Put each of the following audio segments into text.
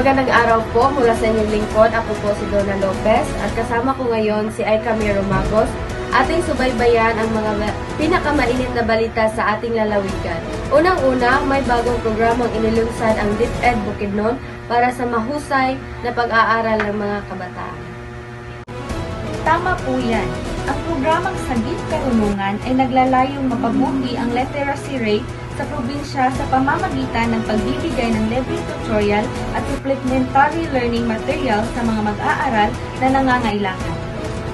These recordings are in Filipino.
Magandang araw po mula sa inyong lingkod. Ako po si Donna Lopez at kasama ko ngayon si Aika Miro Magos. Ating subaybayan ang mga pinakamainit na balita sa ating lalawigan. Unang-una, may bagong programang inilunsad ang DepEd Bukidnon para sa mahusay na pag-aaral ng mga kabataan. Tama po yan. Ang programang Sagip Karunungan ay naglalayong mapabuti ang literacy rate sa probinsya sa pamamagitan ng pagbibigay ng libreng tutorial at supplementary learning material sa mga mag-aaral na nangangailangan.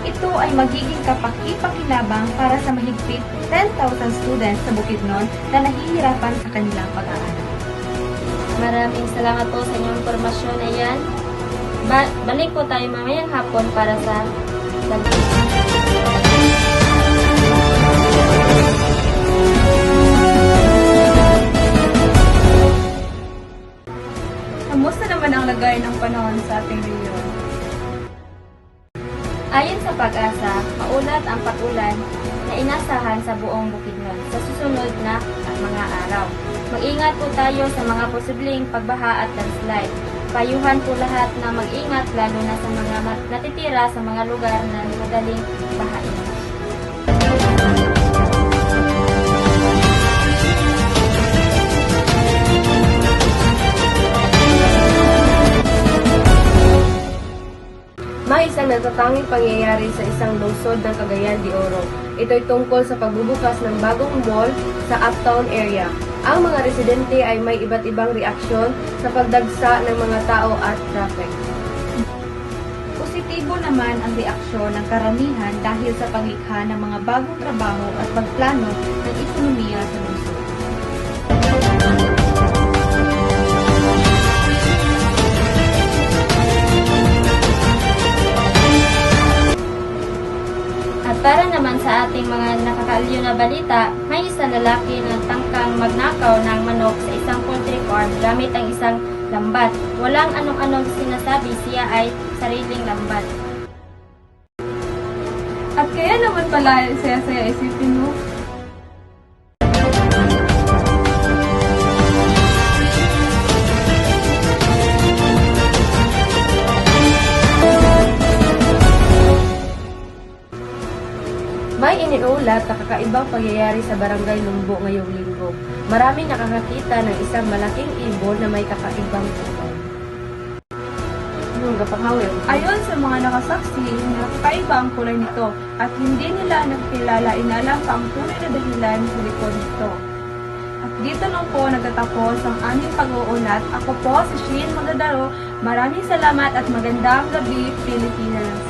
Ito ay magiging kapaki-pakinabang para sa mahigpit 10,000 students sa Bukidnon na nahihirapan sa kanilang pag-aaral. Maraming salamat po sa inyong impormasyon na yan. Balik po tayo mamayang hapon para sa Kamusta naman ang lagay ng panahon sa ating rehiyon? Ayon sa pag-asa, maulat ang pag-ulan na inasahan sa buong Bukidnon sa susunod na mga araw. Mag-ingat po tayo sa mga posibleng pagbaha at landslide. Payuhan po lahat na mag-ingat lalo na sa mga natitira sa mga lugar na madaling bahain. May isang natatanging pangyayari sa isang lungsod ng Cagayan de Oro. Ito'y tungkol sa pagbubukas ng bagong mall sa uptown area. Ang mga residente ay may iba't ibang reaksyon sa pagdagsa ng mga tao at traffic. Positibo naman ang reaksyon ng karamihan dahil sa paglikha ng mga bagong trabaho at pagplano ng ekonomiya sa lungsod. At para naman sa ating mga nakakaaliw na balita, may isang lalaki na tangkang magnakaw ng manok sa isang poultry farm gamit ang isang lambat. Walang anong-anong sinasabi, siya ay sariling lambat. At kaya naman pala saya-saya isipin mo, May iniulat na kakaibang pangyayari sa Barangay Lumbo ngayong linggo. Maraming nakakakita ng isang malaking ibon na may kakaibang kulay. ayon sa mga nakasaksi, nakakaiba ang kulay nito at hindi nila nakilala inalam pa ang tunay na dahilan sa likod nito. At dito lang po nagtatapos ang aming pag-uulat. Ako po si Sheen Magdadaro. Maraming salamat at magandang gabi, Pilipinas!